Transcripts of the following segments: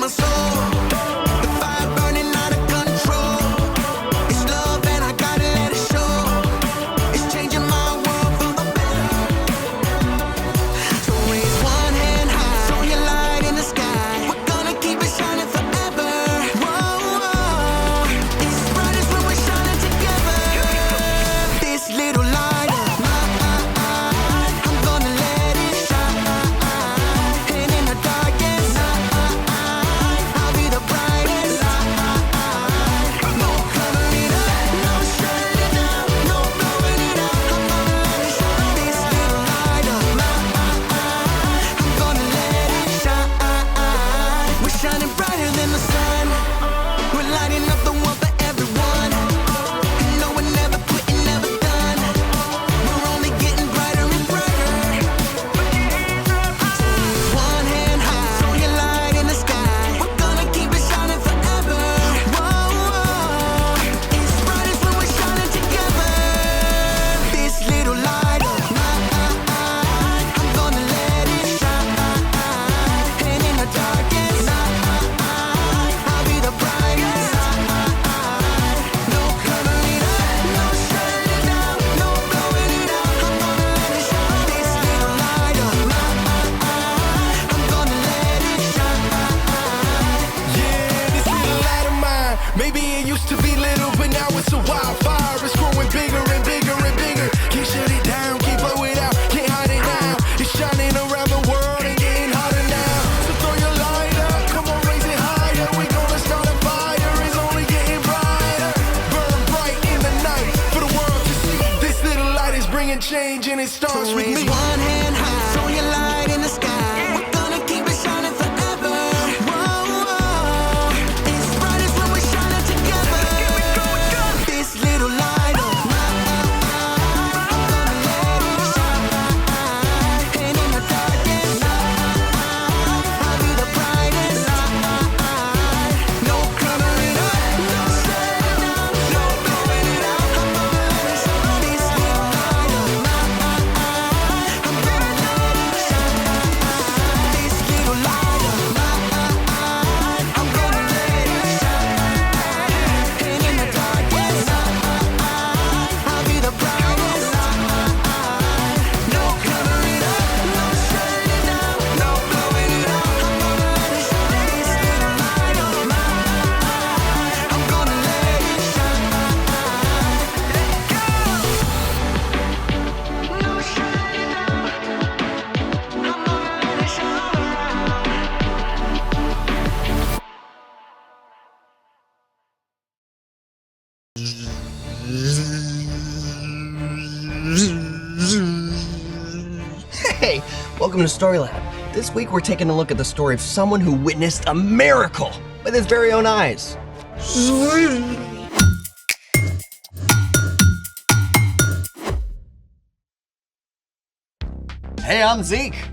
my soul. The fire burning out of control. It's love and I gotta let it show. It's changing my world for the better. So raise one hand high, show your light in the sky. We're gonna keep it shining forever. Whoa, whoa. It's bright as when we're shining together. This little light of mine, I'm gonna let it shine. And in the darkest night, I'll be the brightest light. No covering up, no shutting it down, no blowing it out. I'm gonna let it shine. This little light of mine, I'm gonna let it shine. We're shining brighter than the sun. We're lighting up the world for everyone. And no, we're never quitting, never done. We're only getting brighter and brighter. So raise one hand high, show your light in the sky. We're gonna keep it shining forever. Whoa, whoa. It's bright as when we're shining together. This little light of mine, I'm gonna let it shine. And in the darkest night, I'll be the brightest light. No covering up, no shutting it down, no blowing it out. I'm gonna let it shine. This little light of mine, I'm gonna let it shine. Yeah, this little light of mine. Maybe it used to be little, but now it's a wildfire. It's growing bigger and bigger and bigger. Can't shut it down, can't blow it out, can't hide it now. It's shining around the world and getting hotter now. So throw your light up, come on, raise it higher. We gonna start a fire, it's only getting brighter. Burn bright in the night for the world to see. This little light is bringing change and it starts So with raise me. one hand high, show your light in the sky. We're gonna keep it shining forever. Whoa, whoa. It's bright as when we're shining together. This little light of mine, I'm gonna let it shine. And in the darkest night, I'll be the brightest light. No covering up, no shutting it down, no blowing it out. I'm gonna let it shine. This little light of mine, I'm gonna let it shine. This little light of mine, I'm gonna let it shine. And in the darkest night, I'll be the brightest light. No covering up, no shutting it down, no blowing it out. I'm gonna let it shine. This little light of mine, I'm gonna let it shine. No shutting it down, I'm gonna let it shine around. Hey, welcome to Story Lab. This week we're taking a look at the story of someone who witnessed a miracle with his very own eyes. Hey, I'm Zeke.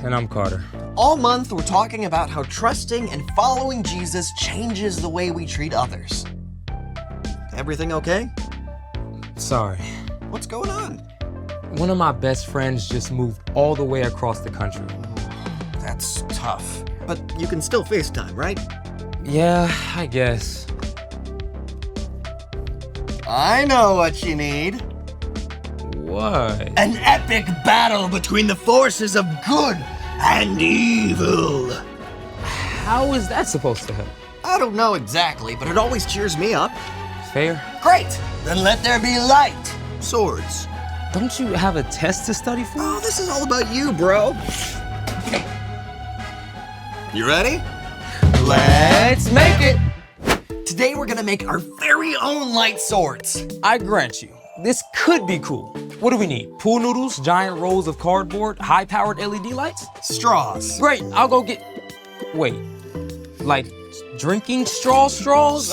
And I'm Carter. All month we're talking about how trusting and following Jesus changes the way we treat others. Everything okay? Sorry. What's going on? One of my best friends just moved all the way across the country. That's tough. But you can still FaceTime, right? Yeah, I guess. I know what you need. What? An epic battle between the forces of good and evil. How is that supposed to help? I don't know exactly, but it always cheers me up. Fair? Great! Then let there be light. Swords. Don't you have a test to study for? Oh, this is all about you, bro. You ready? Let's make it! Today we're gonna make our very own light swords. I grant you, this could be cool. What do we need? Pool noodles, giant rolls of cardboard, high-powered LED lights? Straws. Great, I'll go get... Wait, like drinking straws? Straws!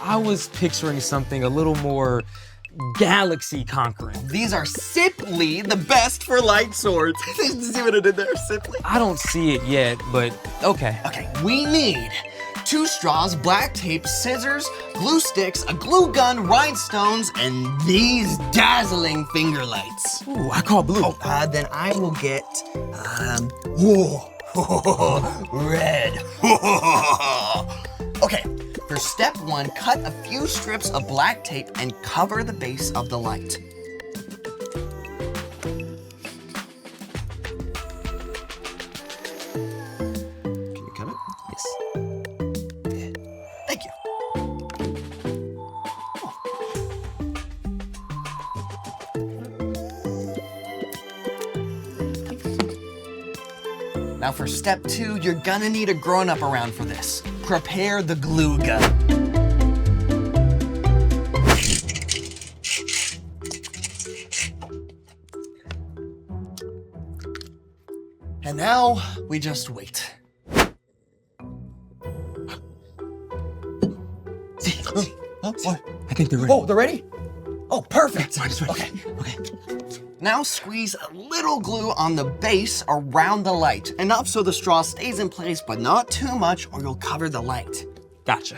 I was picturing something a little more galaxy conquering. These are simply the best for light swords. See what I did there? Simply. I don't see it yet, but okay. Okay, we need 2 straws, black tape, scissors, glue sticks, a glue gun, rhinestones, and these dazzling finger lights. Ooh, I call blue. Then I will get, Red. Okay, for step 1, cut a few strips of black tape and cover the base of the light. Can you cut it? Yes. Thank you. Now for step 2, you're gonna need a grown-up around for this. Prepare the glue gun. And now we just wait. See? Oh, what? I think they're ready. Oh, they're ready? Oh, perfect. Mine's ready. Okay. Now squeeze a little glue on the base around the light. Enough so the straw stays in place, but not too much or you'll cover the light. Gotcha.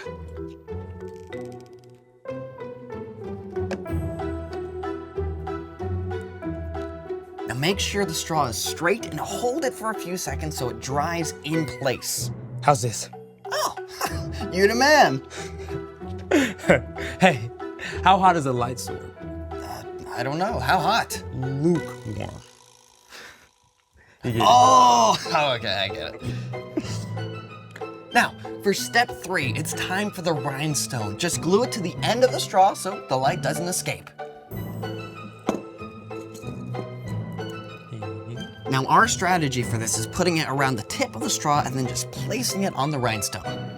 Now make sure the straw is straight and hold it for a few seconds so it dries in place. How's this? Oh, you're the man. Hey, how hot is a light sword? I don't know, how hot? Lukewarm. Oh, okay, I get it. Now, for step 3, it's time for the rhinestone. Just glue it to the end of the straw so the light doesn't escape. Now, our strategy for this is putting it around the tip of the straw and then just placing it on the rhinestone.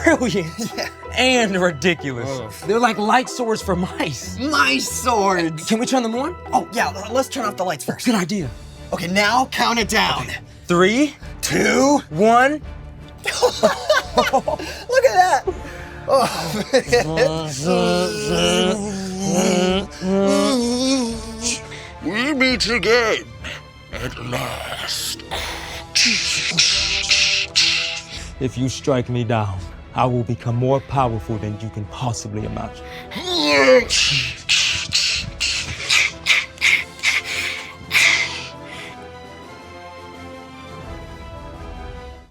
Brilliant and ridiculous. They're like light swords for mice. Mice swords! Can we turn them on? Oh, yeah, let's turn off the lights first. Good idea. Okay, now count it down. 3, 2, 1. look at that! We meet again at last. If you strike me down, I will become more powerful than you can possibly imagine.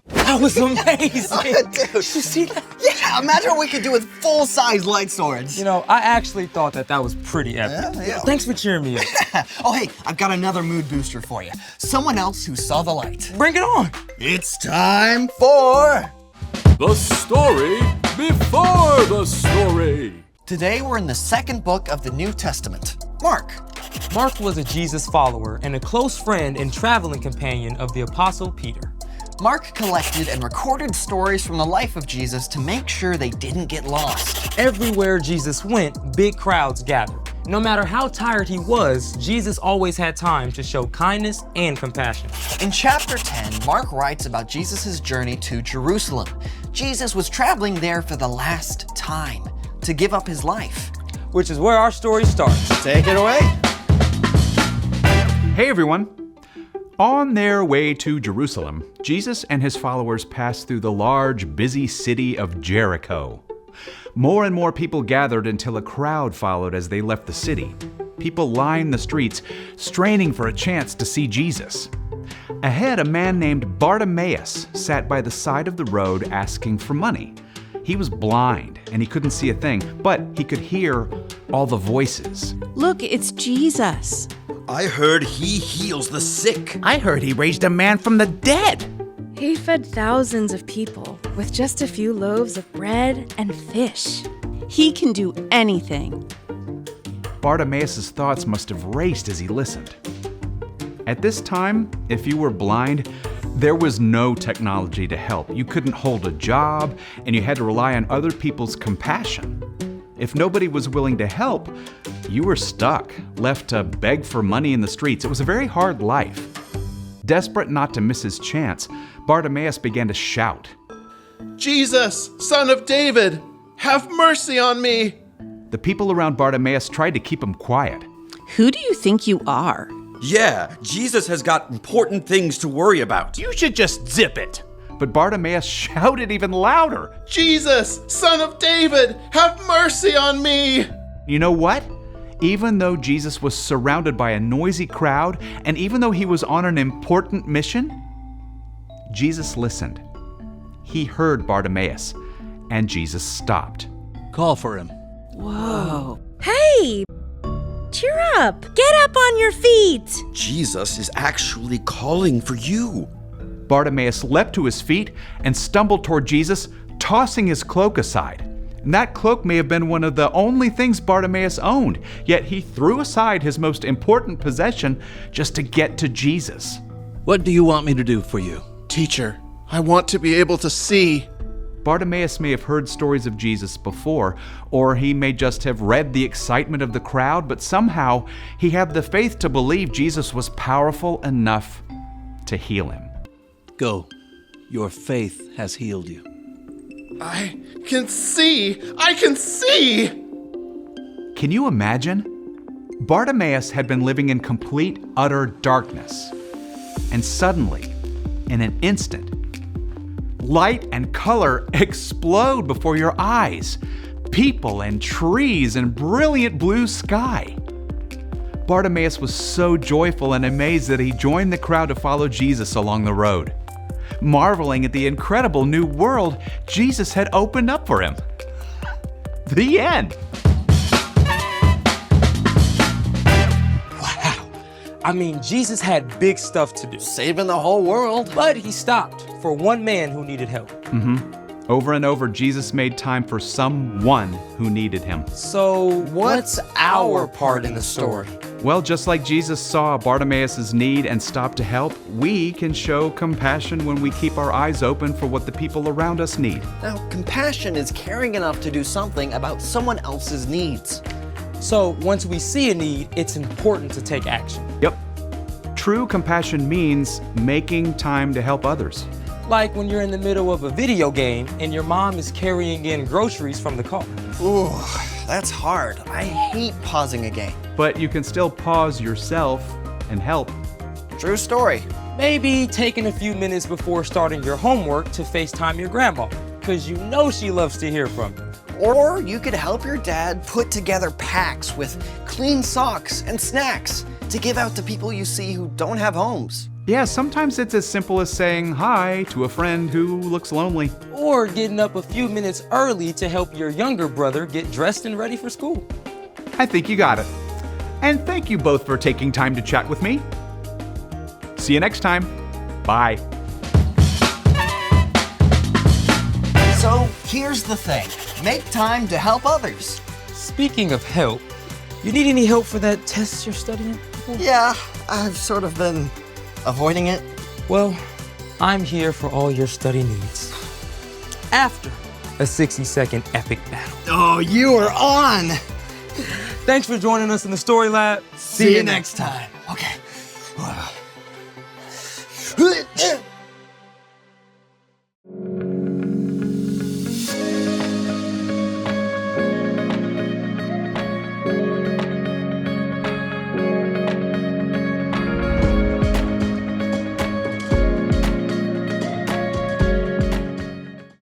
That was amazing. Dude. You see that? Yeah, imagine what we could do with full-size light swords. You know, I actually thought that was pretty epic. Yeah. Thanks for cheering me up. Oh, hey, I've got another mood booster for you. Someone else who saw the light. Bring it on. It's time for... The story before the story. Today we're in the second book of the New Testament, Mark. Mark was a Jesus follower and a close friend and traveling companion of the Apostle Peter. Mark collected and recorded stories from the life of Jesus to make sure they didn't get lost. Everywhere Jesus went, big crowds gathered. No matter how tired he was, Jesus always had time to show kindness and compassion. In chapter 10, Mark writes about Jesus' journey to Jerusalem. Jesus was traveling there for the last time to give up his life. Which is where our story starts. Take it away. Hey everyone! On their way to Jerusalem, Jesus and his followers passed through the large, busy city of Jericho. More and more people gathered until a crowd followed as they left the city. People lined the streets, straining for a chance to see Jesus. Ahead, a man named Bartimaeus sat by the side of the road asking for money. He was blind and he couldn't see a thing, but he could hear all the voices. Look, it's Jesus. I heard he heals the sick. I heard he raised a man from the dead. He fed thousands of people with just a few loaves of bread and fish. He can do anything. Bartimaeus' thoughts must have raced as he listened. At this time, if you were blind, there was no technology to help. You couldn't hold a job, and you had to rely on other people's compassion. If nobody was willing to help, you were stuck, left to beg for money in the streets. It was a very hard life. Desperate not to miss his chance, Bartimaeus began to shout. Jesus, son of David, have mercy on me. The people around Bartimaeus tried to keep him quiet. Who do you think you are? Yeah, Jesus has got important things to worry about. You should just zip it. but Bartimaeus shouted even louder. Jesus, Son of David, have mercy on me! You know what? Even though Jesus was surrounded by a noisy crowd, and even though he was on an important mission, Jesus listened. He heard Bartimaeus, and Jesus stopped. Call for him. Whoa. Hey! Cheer up! Get up on your feet! Jesus is actually calling for you. Bartimaeus leapt to his feet and stumbled toward Jesus, tossing his cloak aside. And that cloak may have been one of the only things Bartimaeus owned, yet he threw aside his most important possession just to get to Jesus. What do you want me to do for you? Teacher, I want to be able to see. Bartimaeus may have heard stories of Jesus before, or he may just have read the excitement of the crowd, but somehow he had the faith to believe Jesus was powerful enough to heal him. Go. Your faith has healed you. I can see! I can see! Can you imagine? Bartimaeus had been living in complete, utter darkness. And suddenly, in an instant, light and color explode before your eyes. People and trees and brilliant blue sky. Bartimaeus was so joyful and amazed that he joined the crowd to follow Jesus along the road, marveling at the incredible new world Jesus had opened up for him. The end. I mean, Jesus had big stuff to do, Saving the whole world. but he stopped for one man who needed help. Over and over, Jesus made time for someone who needed him. So, What's our part in the story? Well, just like Jesus saw Bartimaeus' need and stopped to help, we can show compassion when we keep our eyes open for what the people around us need. Now, compassion is caring enough to do something about someone else's needs. So, once we see a need, it's important to take action. Yep. True compassion means making time to help others. Like when you're in the middle of a video game and your mom is carrying in groceries from the car. Ooh, that's hard. I hate pausing a game. But you can still pause yourself and help. True story. Maybe taking a few minutes before starting your homework to FaceTime your grandma, because you know she loves to hear from you. Or you could help your dad put together packs with clean socks and snacks to give out to people you see who don't have homes. Yeah, sometimes it's as simple as saying hi to a friend who looks lonely. Or getting up a few minutes early to help your younger brother get dressed and ready for school. I think you got it. And thank you both for taking time to chat with me. See you next time. Bye. So here's the thing. Make time to help others. Speaking of help, you need any help for that test you're studying for? Yeah, I've sort of been avoiding it. Well, I'm here for all your study needs. After a 60-second epic battle. Oh, you are on! Thanks for joining us in the Story Lab. See you next time. Okay.